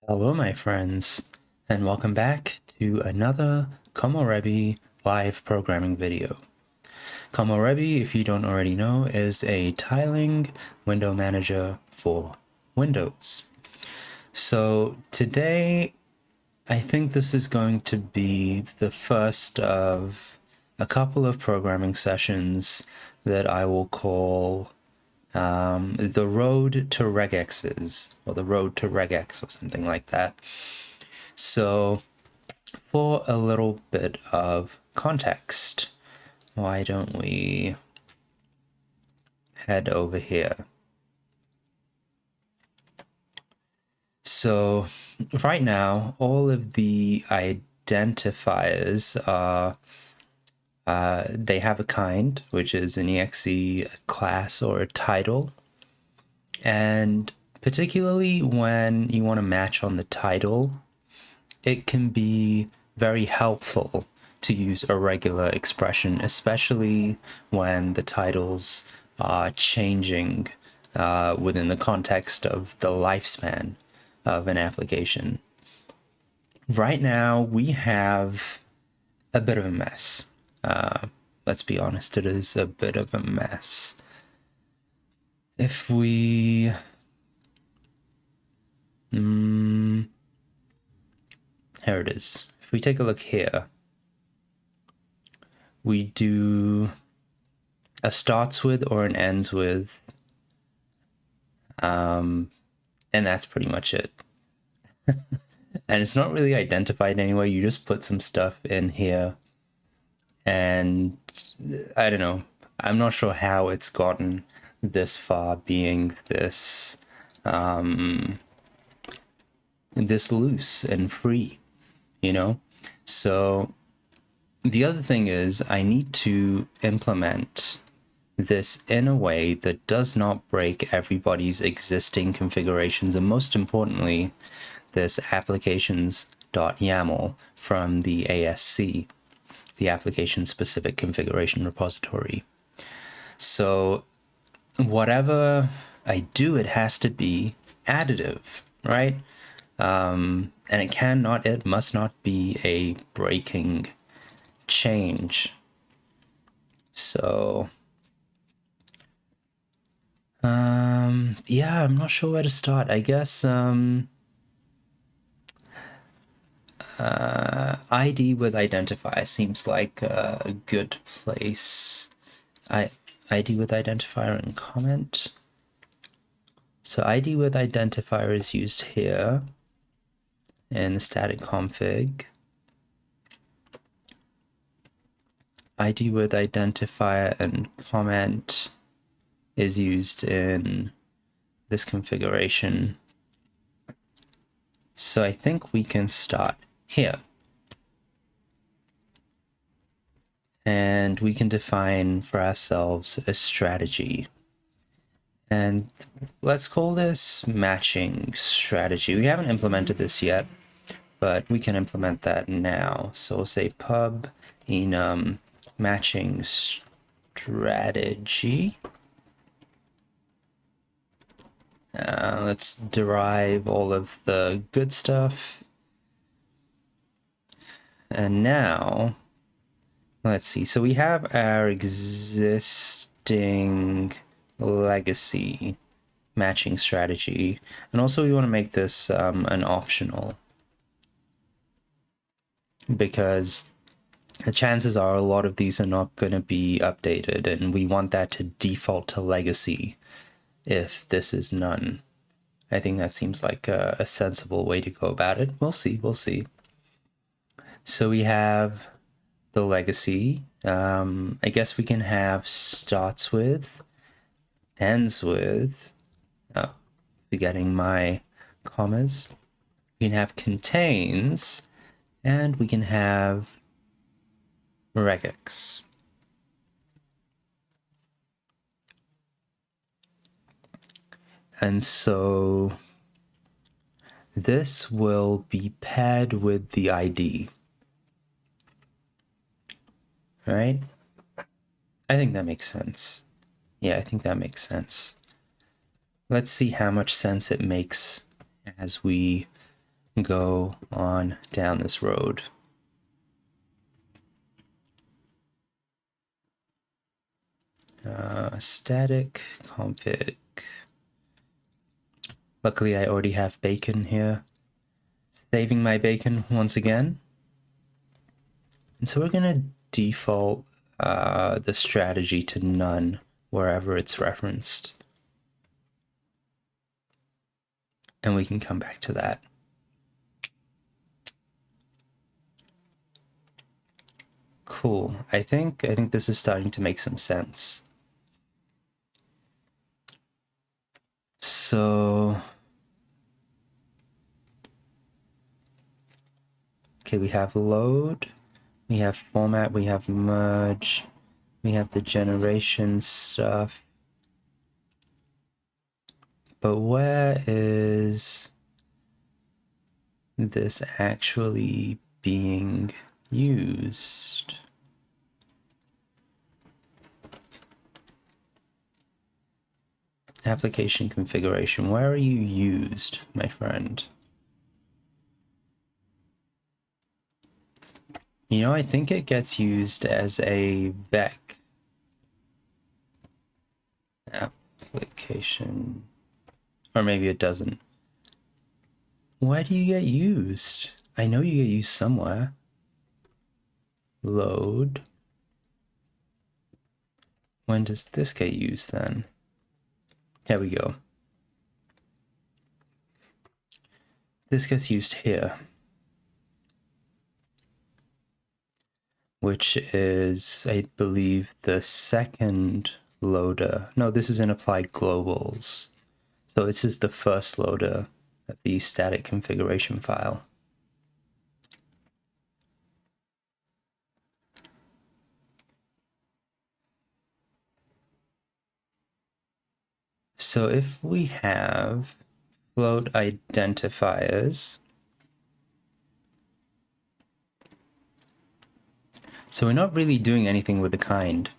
Hello, my friends, and welcome back to another Komorebi live programming video. Komorebi, if you don't already know, is a tiling window manager for Windows. So today, I think this is going to be the first of a couple of programming sessions that I will call the road to regexes, or the road to regex, or something like that. So for a little bit of context, why don't we head over here? So right now, all of the identifiers are they have a kind, which is an exe, a class, or a title. And particularly when you want to match on the title, it can be very helpful to use a regular expression, especially when the titles are changing within the context of the lifespan of an application. Right now, we have a bit of a mess. Let's be honest, it is a bit of a mess. If we... here it is. If we take a look here, we do a starts with or an ends with, and that's pretty much it. And it's not really identified anyway. You just put some stuff in here, and I don't know. I'm not sure how it's gotten this far, being this this loose and free, you know? So the other thing is I need to implement this in a way that does not break everybody's existing configurations, and most importantly, this applications.yaml from the ASC, the application specific configuration repository. So whatever I do, it has to be additive, right? And it must not be a breaking change. So yeah, I'm not sure where to start. I guess ID with identifier seems like a good place. ID with identifier and comment. So ID with identifier is used here in the static config. ID with identifier and comment is used in this configuration. So I think we can start here. And we can define for ourselves a strategy. And let's call this matching strategy. We haven't implemented this yet, but we can implement that now. So we'll say pub enum matching strategy. Let's derive all of the good stuff. And now, let's see. So we have our existing legacy matching strategy. And also we want to make this an optional, because the chances are a lot of these are not going to be updated, and we want that to default to legacy if this is none. I think that seems like a sensible way to go about it. We'll see. So we have the legacy. I guess we can have starts with, ends with, forgetting my commas. We can have contains, and we can have regex. And so this will be paired with the ID, right? I think that makes sense. Yeah, I think that makes sense. Let's see how much sense it makes as we go on down this road. Static config. Luckily, I already have bacon here. Saving my bacon once again. And so we're going to default the strategy to none wherever it's referenced. And we can come back to that. Cool. I think this is starting to make some sense. So, okay, we have load, we have format, we have merge, we have the generation stuff. But where is this actually being used? Application configuration, where are you used, my friend? You know, I think it gets used as a vec. Application, or maybe it doesn't. Where do you get used? I know you get used somewhere. Load. When does this get used then? There we go. This gets used here, which is, I believe, the second loader. No, this is in applied globals. So this is the first loader of the static configuration file. So if we have float identifiers, so we're not really doing anything with the kind,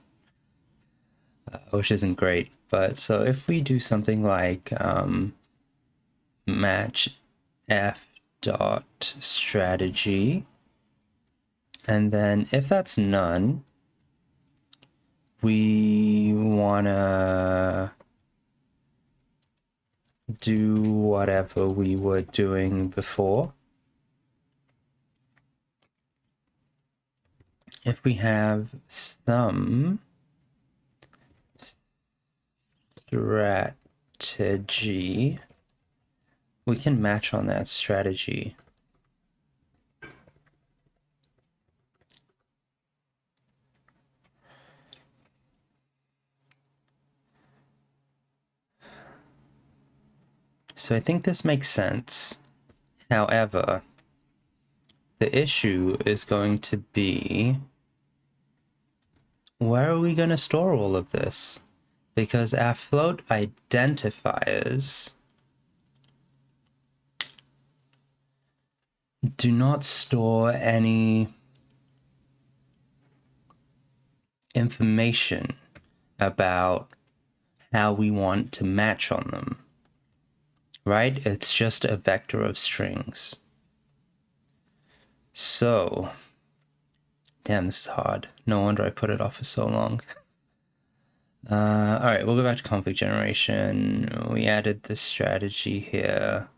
which isn't great. But so if we do something like match f dot strategy, and then if that's none, we wanna do whatever we were doing before. If we have some strategy, we can match on that strategy. So I think this makes sense. However, the issue is going to be, where are we going to store all of this? Because our float identifiers do not store any information about how we want to match on them, right? It's just a vector of strings. So, damn, this is hard. No wonder I put it off for so long. All right, we'll go back to config generation. We added the strategy here.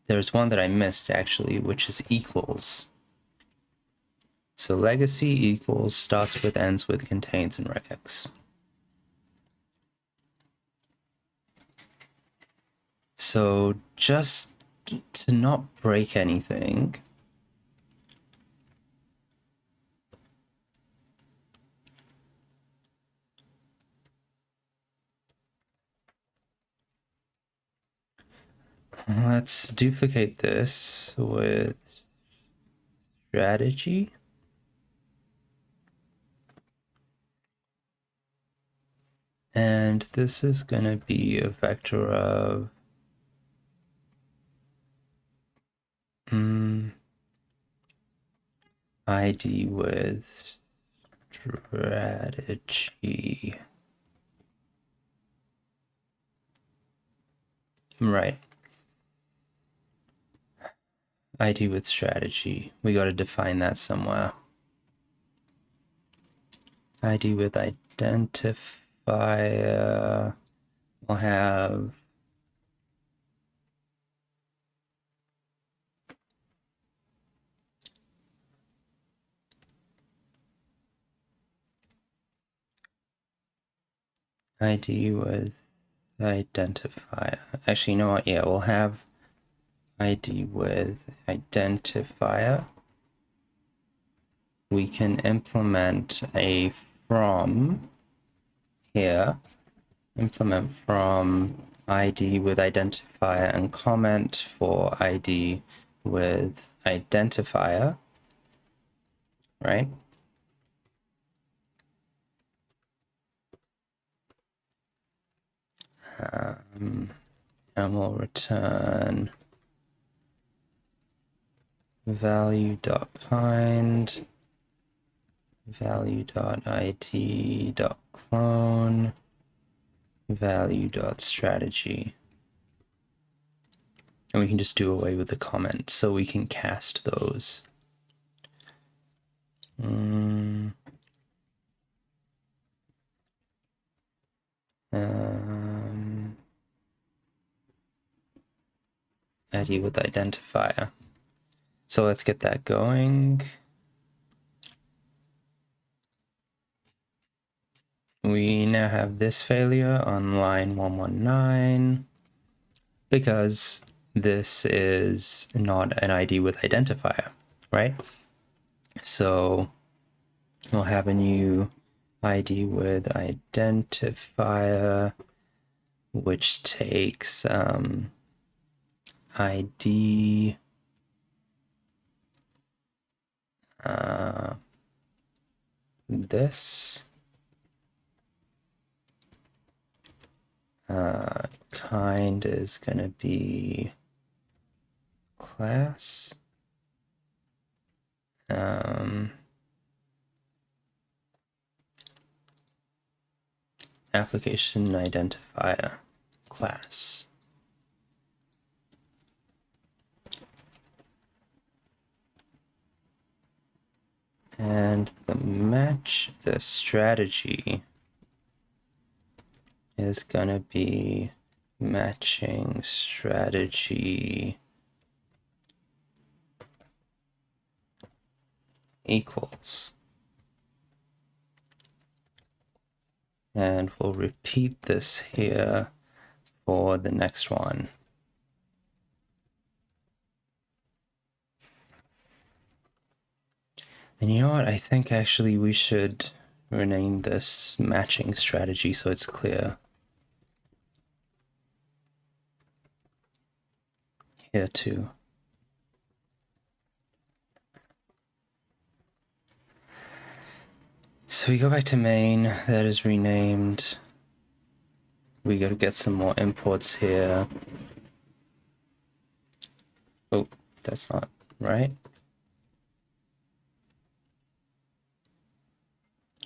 There's one that I missed actually, which is equals. So legacy equals starts with, ends with, contains, and regex. So just to not break anything, let's duplicate this with strategy. And this is going to be a vector of ID with strategy. Right. ID with strategy. We got to define that somewhere. ID with identifier. We'll have ID with identifier. Actually, you know what? Yeah, we'll have ID with identifier. We can implement a from here. Implement from ID with identifier and comment for ID with identifier, right? And we'll return value.kind, value.id.clone, value.strategy. And we can just do away with the comment so we can cast those. ID with identifier. So let's get that going. We now have this failure on line 119 because this is not an ID with identifier, right? So we'll have a new ID with identifier, which takes ID this kind is gonna be class. Application identifier class. And the strategy is gonna be matching strategy equals. And we'll repeat this here for the next one. And you know what? I think actually we should rename this matching strategy so it's clear. Here too. So we go back to main, that is renamed. We gotta get some more imports here. Oh, that's not right.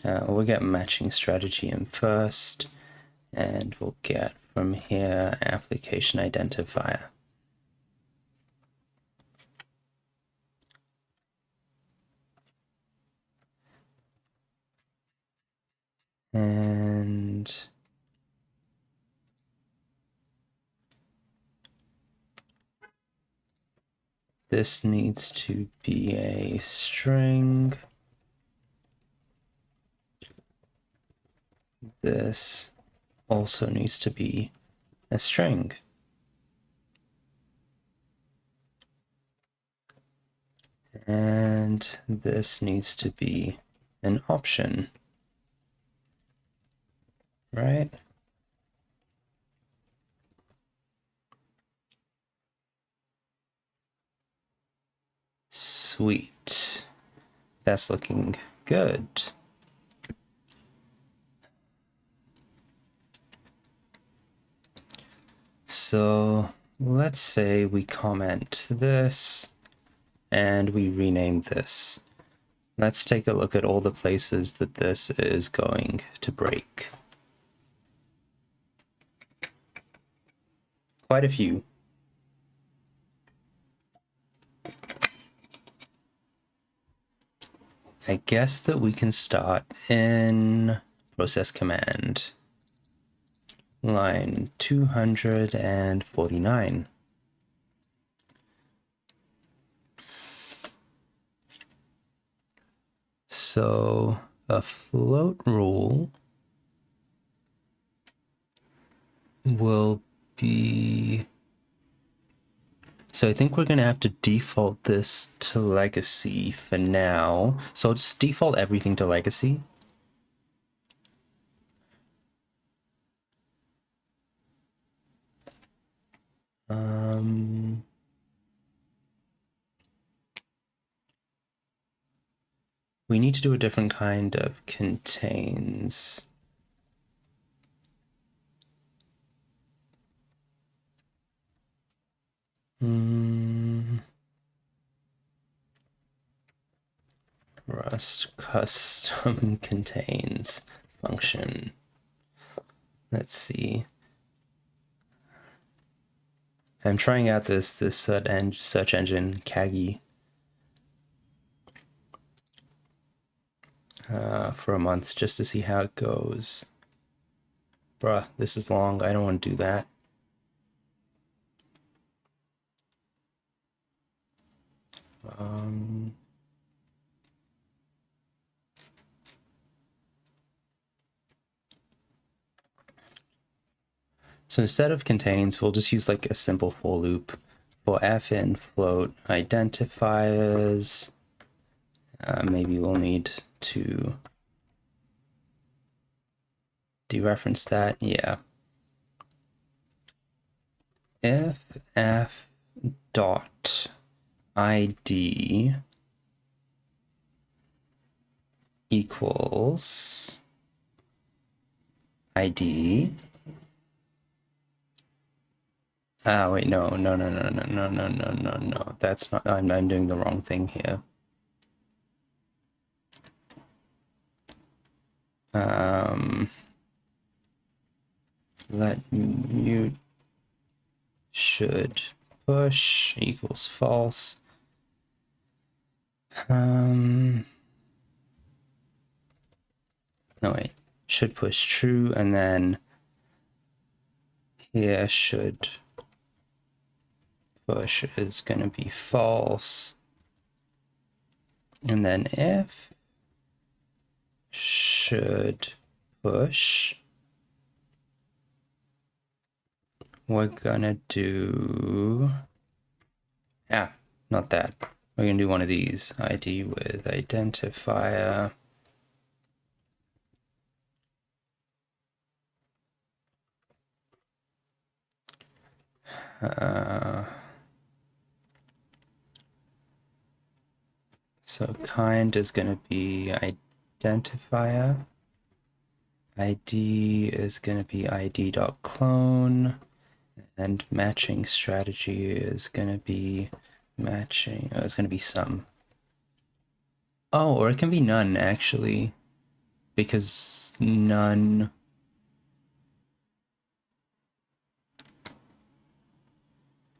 We'll get matching strategy in first, and we'll get from here application identifier. And this needs to be a string. This also needs to be a string. And this needs to be an option, right? Sweet. That's looking good. So let's say we comment this and we rename this. Let's take a look at all the places that this is going to break. Quite a few. I guess that we can start in process command, line 249. So a float rule will be, so I think we're going to have to default this to legacy for now. So just default everything to legacy. We need to do a different kind of contains. Rust custom contains function. Let's see. I'm trying out this search engine Kagi for a month just to see how it goes. Bruh, this is long. I don't want to do that. So instead of contains, we'll just use like a simple for loop for f in float identifiers. Maybe we'll need to dereference that. Yeah. If f dot id equals id. Ah, wait, no. That's not, I'm doing the wrong thing here. Let mute should push equals false. No, wait, should push true, and then here should push is going to be false. And then if should push, we're gonna do, not that. We're gonna do one of these, ID with identifier. So kind is gonna be identifier. ID is gonna be id.clone. And matching strategy is gonna be matching, it's gonna be sum. Oh, or it can be none actually, because none.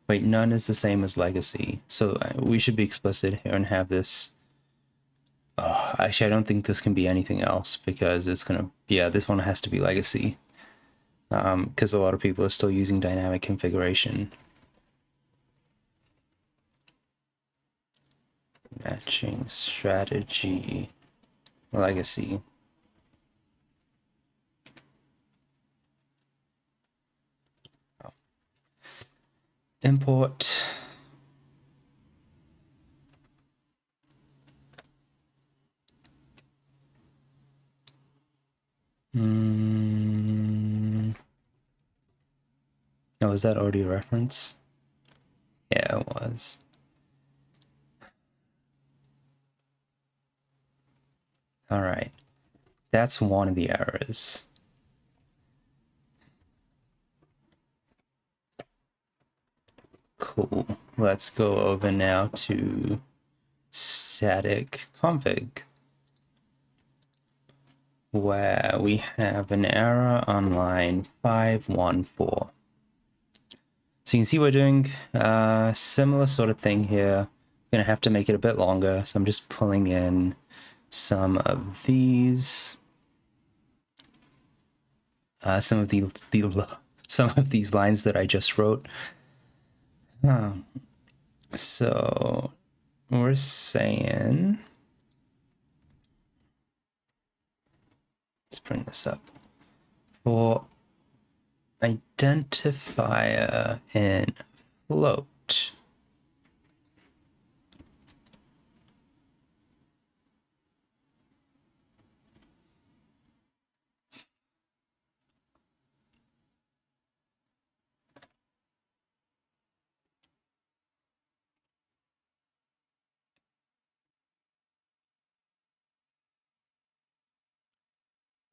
Wait, none is the same as legacy. So we should be explicit here and have this. Oh, actually, I don't think this can be anything else because it's gonna, yeah, this one has to be legacy. Because a lot of people are still using dynamic configuration. Matching strategy, legacy. Oh. Import. Oh, is that already a reference? Yeah, it was. All right. That's one of the errors. Cool. Let's go over now to static config, where we have an error on line 514. So you can see we're doing a similar sort of thing here. I'm gonna have to make it a bit longer, so I'm just pulling in some of these, some of these lines that I just wrote. So we're saying, let's bring this up. For identifier in float,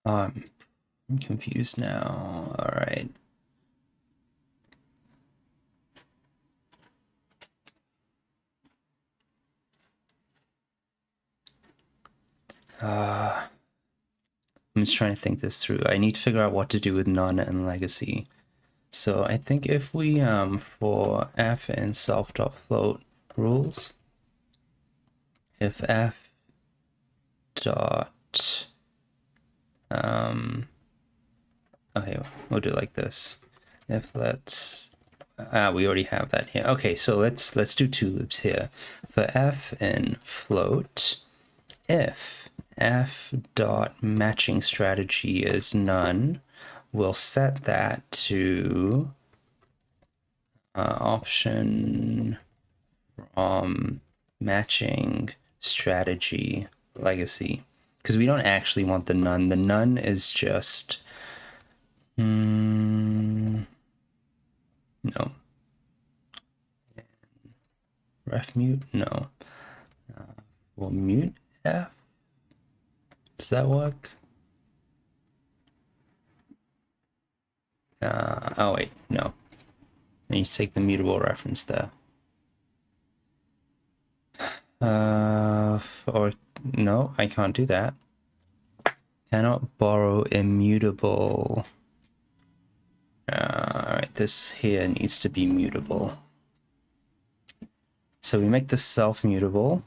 I'm confused now. All right. I'm just trying to think this through. I need to figure out what to do with none and legacy. So I think if we for f in self.float rules, if f dot okay, we'll do it like this. If let's we already have that here. Okay, so let's do two loops here. For f in float, if f dot matching strategy is none, we'll set that to option from matching strategy legacy, because we don't actually want the none. The none is just no. Ref mute? No. We'll mute F. Does that work? Oh wait, no. I need to take the mutable reference there. Or no, I can't do that. Cannot borrow immutable. Alright, this here needs to be mutable. So we make this self-mutable.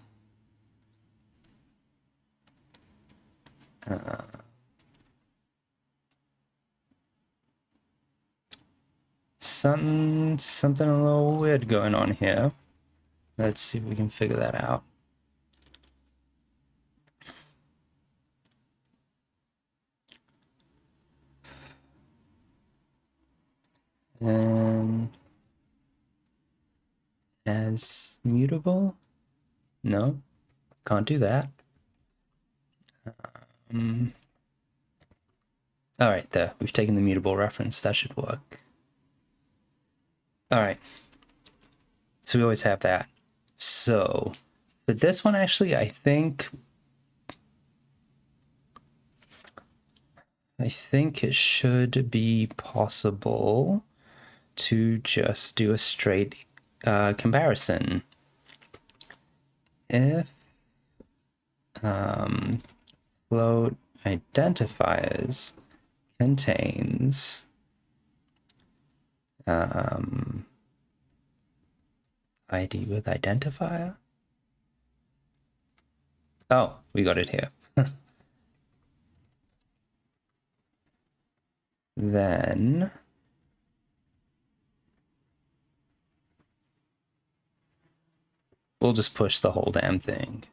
Something a little weird going on here. Let's see if we can figure that out. And as mutable? No, can't do that. All right, there. We've taken the mutable reference. That should work. All right. So we always have that. So, but this one actually, I think it should be possible to just do a straight comparison. If float identifiers contains ID with identifier. Oh, we got it here. Then we'll just push the whole damn thing.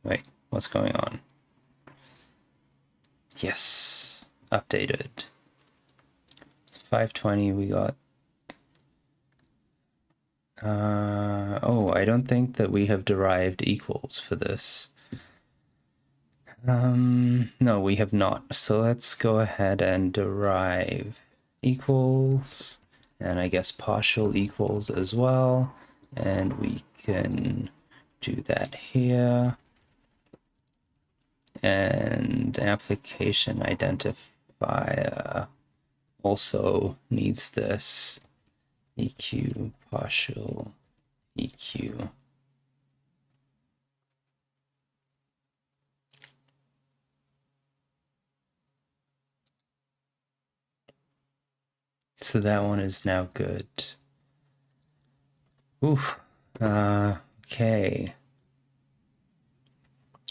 Wait, what's going on? Yes, updated. 520, we got... oh, I don't think that we have derived equals for this. No, we have not. So let's go ahead and derive equals, and I guess partial equals as well. And we can do that here. And application identifier also needs this EQ partial EQ. So that one is now good. Oof. Okay.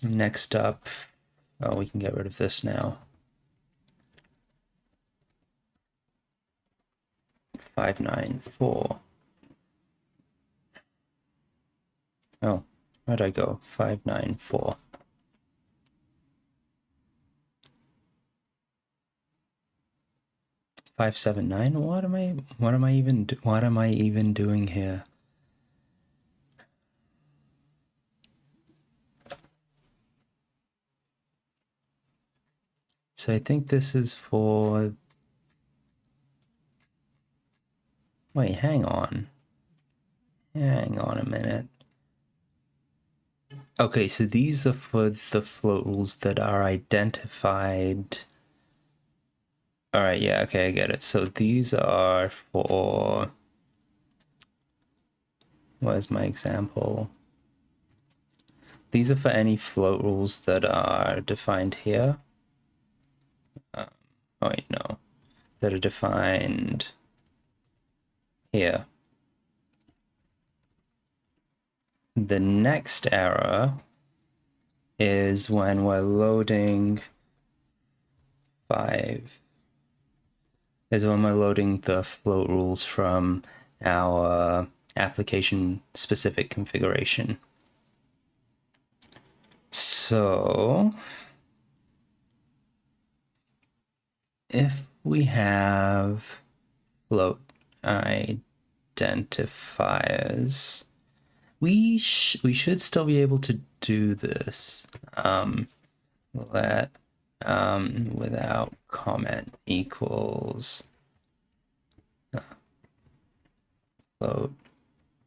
Next up, oh, we can get rid of this now. 594. Oh, where'd I go? 594. 579. What am I even doing here? So I think this is for, wait, hang on a minute. Okay, so these are for the float rules that are identified. All right, yeah, okay, I get it. So these are for, where's my example? These are for any float rules that are defined here. Oh wait, no, that are defined here. The next error is when we're loading the float rules from our application specific configuration. So if we have float identifiers, we should still be able to do this. Let without comment equals float.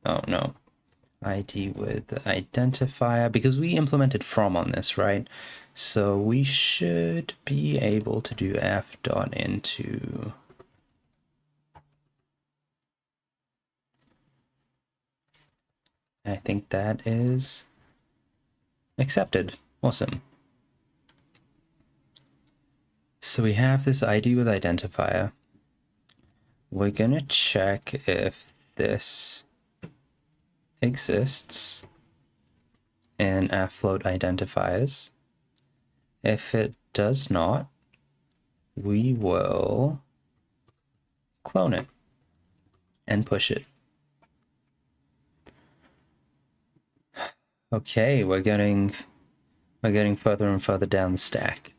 Oh no, ID with identifier, because we implemented from on this, right? So we should be able to do f dot into I think that is accepted. Awesome. So we have this ID with identifier. We're gonna check if this exists in our float identifiers. If it does not, we will clone it and push it. Okay, we're getting further and further down the stack.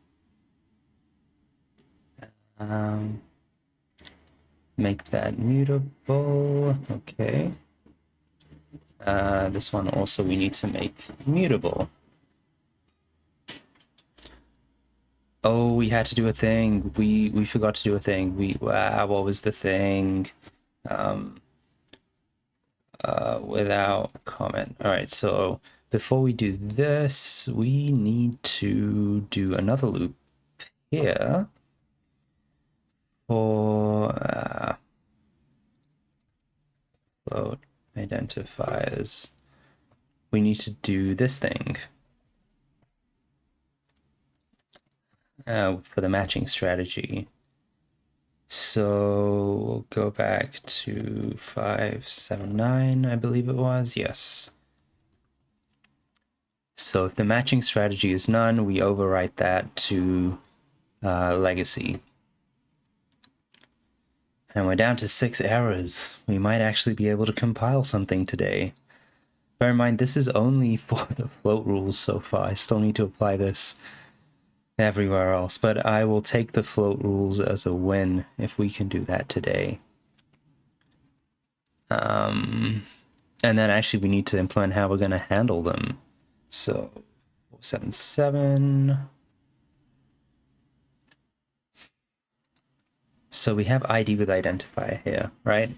Make that mutable. Okay. This one also we need to make mutable. Oh, we had to do a thing. We forgot to do a thing. What was the thing? Without comment. All right, so before we do this, we need to do another loop here for float identifiers. We need to do this thing for the matching strategy. So we'll go back to 579, I believe it was. Yes. So if the matching strategy is none, we overwrite that to legacy. And we're down to 6 errors. We might actually be able to compile something today. Bear in mind, this is only for the float rules so far. I still need to apply this everywhere else, but I will take the float rules as a win if we can do that today. And then actually we need to implement how we're going to handle them. So 477. So we have ID with identifier here, right?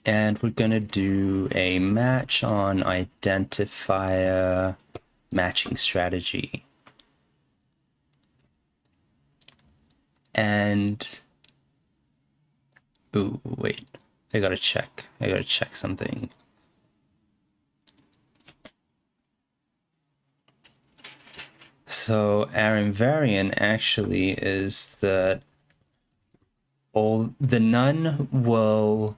And we're going to do a match on identifier matching strategy. And, ooh, wait, I gotta check something. So our invariant actually is that the none will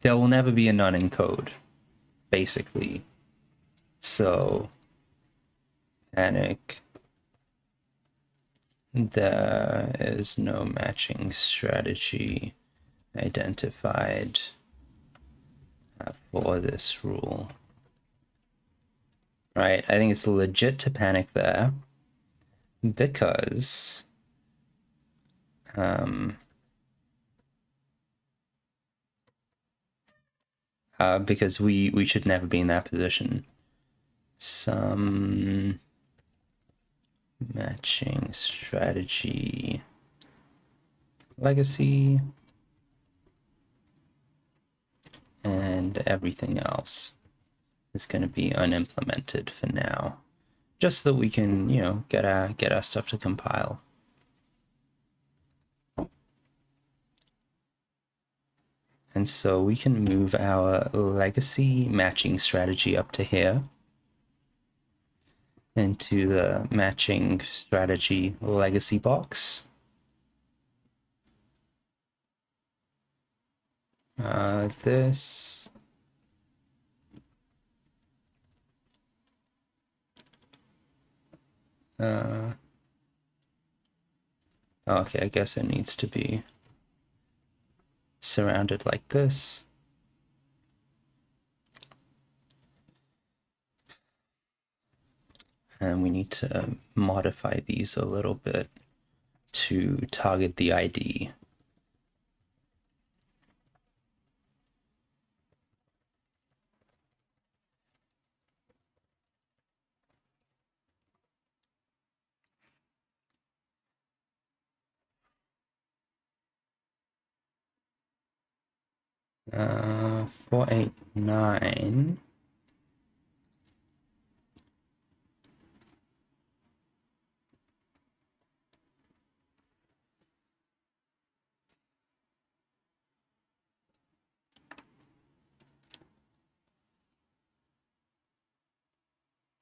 there will never be a none in code, basically. So, panic. There is no matching strategy identified for this rule. Right, I think it's legit to panic there because because we should never be in that position. Some matching strategy legacy and everything else is going to be unimplemented for now, just so that we can, you know, get our stuff to compile. And so we can move our legacy matching strategy up to here into the matching strategy legacy box. This okay, I guess it needs to be surrounded like this. And we need to modify these a little bit to target the ID. Uh, 489.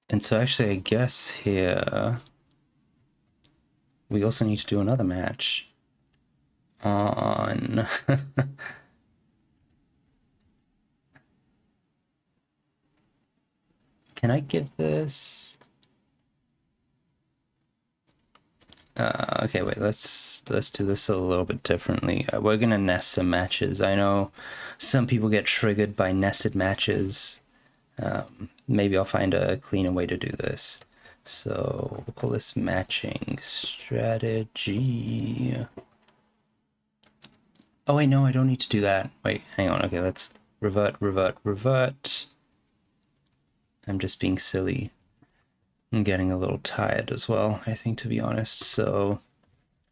And so actually, I guess here we also need to do another match on can I give this okay, wait, let's do this a little bit differently. We're gonna nest some matches. I know some people get triggered by nested matches. Maybe I'll find a cleaner way to do this. So we'll call this matching strategy. Oh wait, no, I don't need to do that. Wait, hang on. Okay, let's revert. I'm just being silly. I'm getting a little tired as well, I think, to be honest. So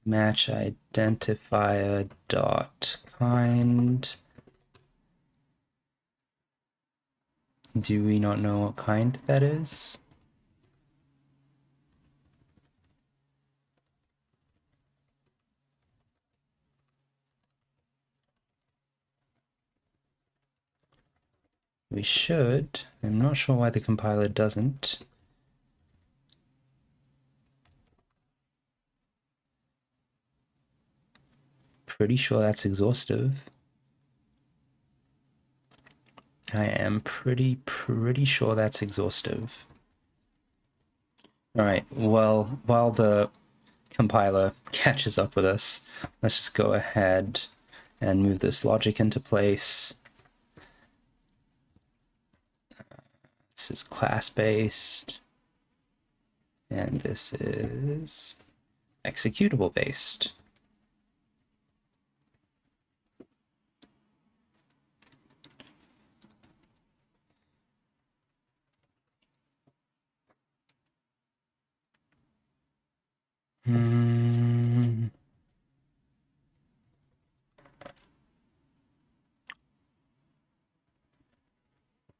match identifier dot kind. Do we not know what kind that is? We should. I'm not sure why the compiler doesn't. Pretty sure that's exhaustive. I am pretty sure that's exhaustive. All right, well, while the compiler catches up with us, let's just go ahead and move this logic into place. This is class-based, and this is executable-based.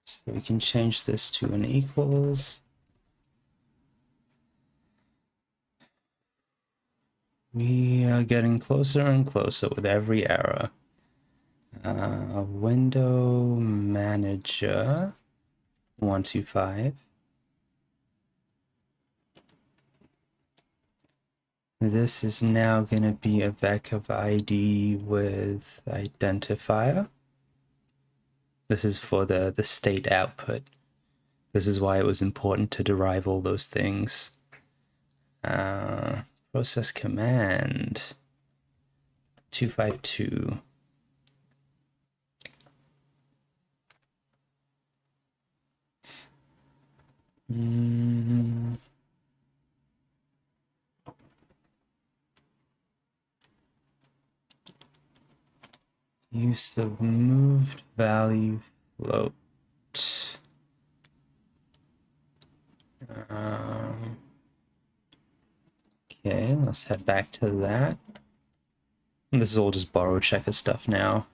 So we can change this to an equals. We are getting closer and closer with every error. Window manager 125. This is now going to be a backup ID with identifier. This is for the state output. This is why it was important to derive all those things. Process command 252. Use of moved value float. Okay, let's head back to that. And this is all just borrow checker stuff now.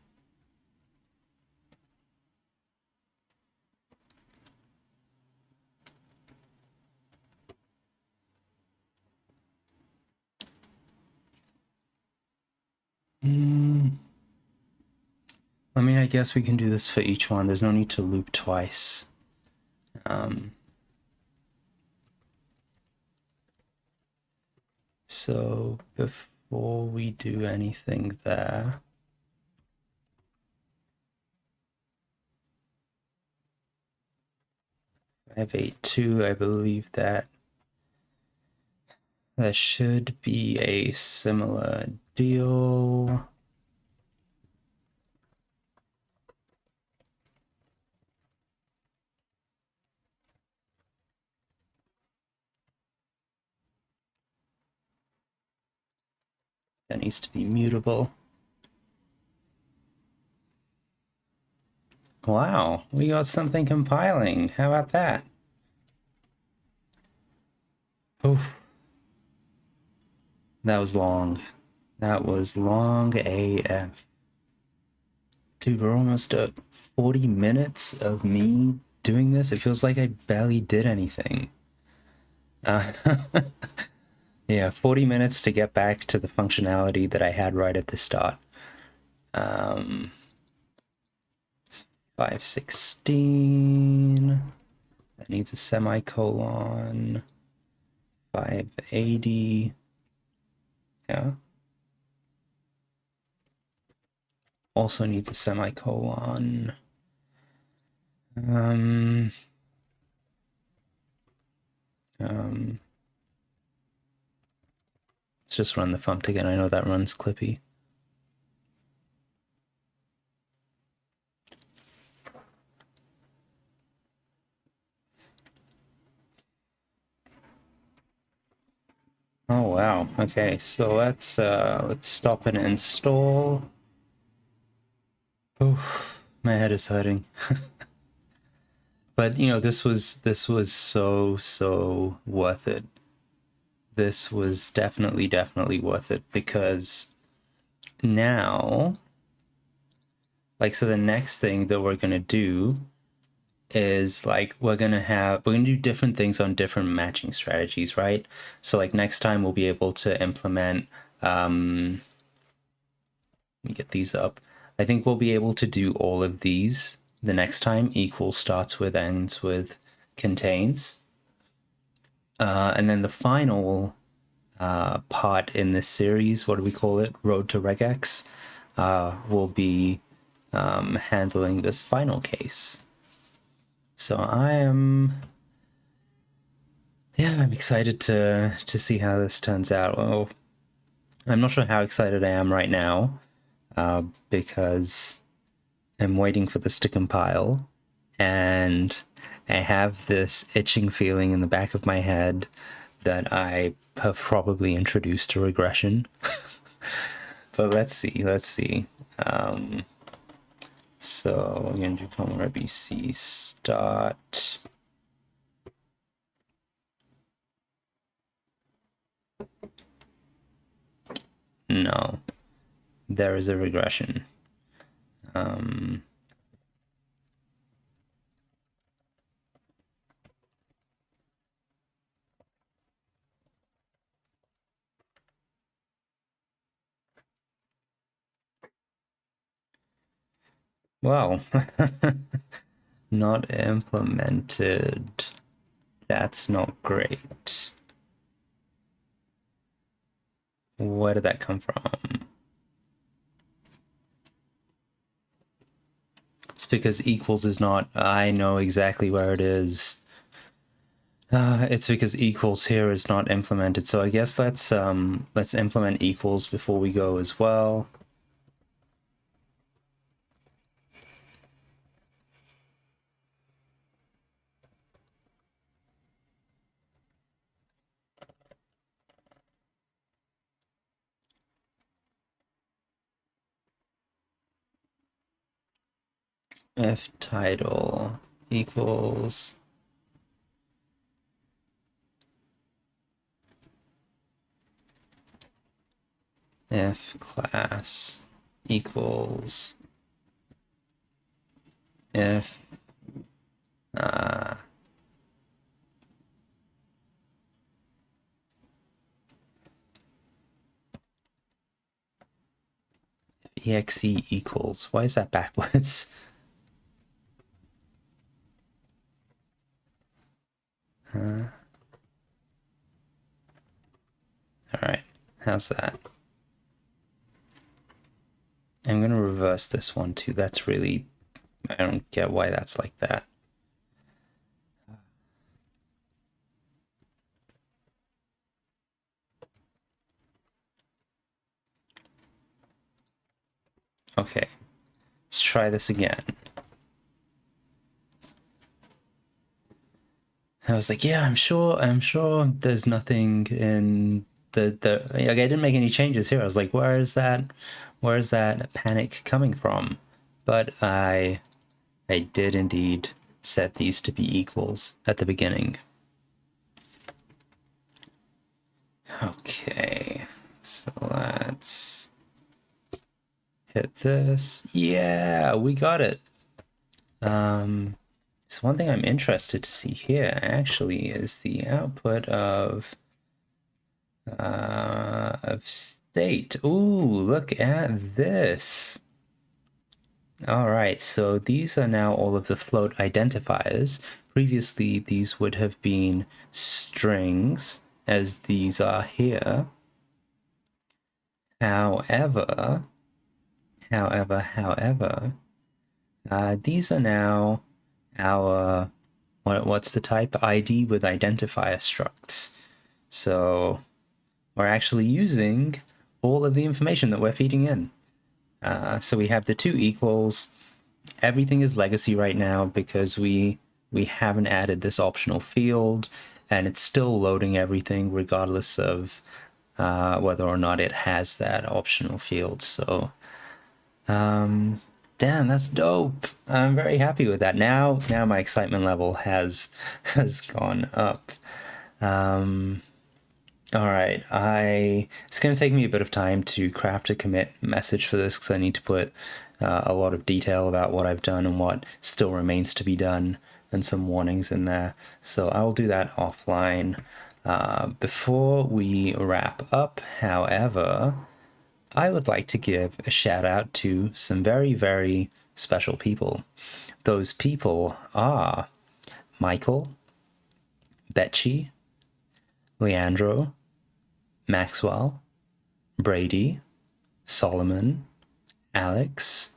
I mean, I guess we can do this for each one. There's no need to loop twice. So before we do anything there, I have 8.2, I believe that there should be a similar deal. That needs to be mutable. Wow, we got something compiling. How about that? Oof. That was long. That was long AF. Dude, we're almost at 40 minutes of me doing this. It feels like I barely did anything. Yeah, 40 minutes to get back to the functionality that I had right at the start. 516. That needs a semicolon. 580. Yeah. Also needs a semicolon. Let's just run the funct again. I know that runs Clippy. Oh wow. Okay, so let's stop and install. Oof, my head is hurting. But you know, this was so worth it. This was definitely worth it, because now, like, so the next thing that we're gonna do is like we're gonna do different things on different matching strategies, right? So like next time we'll be able to implement let me get these up. I think we'll be able to do all of these the next time. Equal, starts with, ends with, contains. And then the final part in this series, what do we call it? Road to Regex, will be handling this final case. So I'm excited to see how this turns out. Well, I'm not sure how excited I am right now, because I'm waiting for this to compile, and I have this itching feeling in the back of my head that I have probably introduced a regression. But let's see. So we're going to do Komorebi C start. No, there is a regression. Well, not implemented. That's not great. Where did that come from? It's because equals is not, I know exactly where it is. It's because equals here is not implemented. So I guess let's implement equals before we go as well. If title equals if class equals if exe equals, why is that backwards? All right, how's that? I'm gonna reverse this one too. That's really, I don't get why that's like that. Okay, let's try this again. I was like, yeah, I'm sure there's nothing in the like, I didn't make any changes here. I was like, where is that panic coming from? But I did indeed set these to be equals at the beginning. Okay, so let's hit this. Yeah, we got it. So one thing I'm interested to see here actually is the output of state. Ooh, look at this. All right, so these are now all of the float identifiers. Previously, these would have been strings, as these are here. However, these are now our, what's the type? ID with identifier structs. So we're actually using all of the information that we're feeding in. So we have the two equals. Everything is legacy right now because we haven't added this optional field, and it's still loading everything regardless of whether or not it has that optional field. So damn, that's dope. I'm very happy with that. Now my excitement level has gone up. All right, it's going to take me a bit of time to craft a commit message for this because I need to put a lot of detail about what I've done and what still remains to be done and some warnings in there. So I will do that offline. Before we wrap up, however, I would like to give a shout out to some very, very special people. Those people are Michael, Betsy, Leandro, Maxwell, Brady, Solomon, Alex,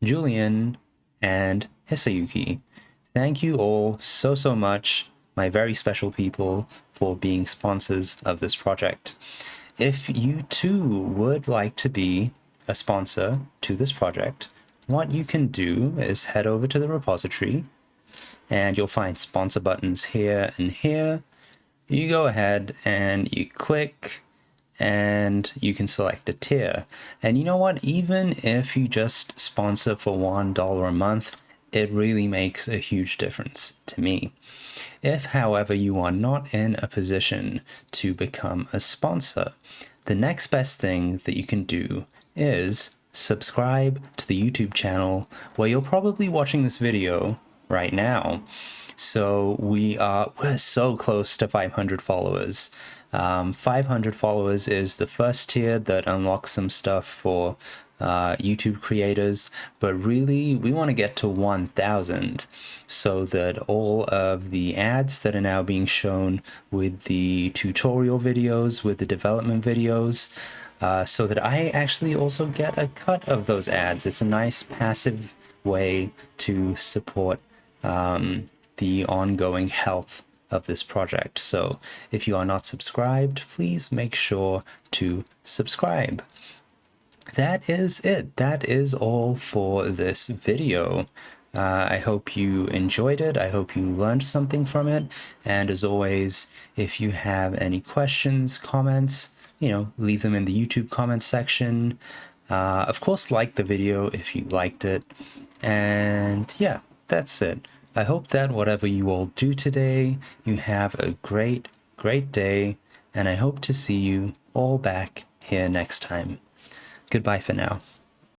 Julian, and Hisayuki. Thank you all so much, my very special people, for being sponsors of this project. If you too would like to be a sponsor to this project, what you can do is head over to the repository and you'll find sponsor buttons here and here. You go ahead and you click and you can select a tier. And you know what? Even if you just sponsor for $1 a month, it really makes a huge difference to me. If, however, you are not in a position to become a sponsor, the next best thing that you can do is subscribe to the YouTube channel where you're probably watching this video right now. So we're so close to 500 followers. 500 followers is the first tier that unlocks some stuff for YouTube creators, but really we want to get to 1,000 so that all of the ads that are now being shown with the tutorial videos, with the development videos, so that I actually also get a cut of those ads. It's a nice passive way to support the ongoing health of this project. So if you are not subscribed, please make sure to subscribe. That is it. That is all for this video. I hope you enjoyed it. I hope you learned something from it. And as always, if you have any questions, comments, leave them in the YouTube comments section. Of course, like the video if you liked it. And yeah, that's it. I hope that whatever you all do today, you have a great, great day. And I hope to see you all back here next time. Goodbye for now.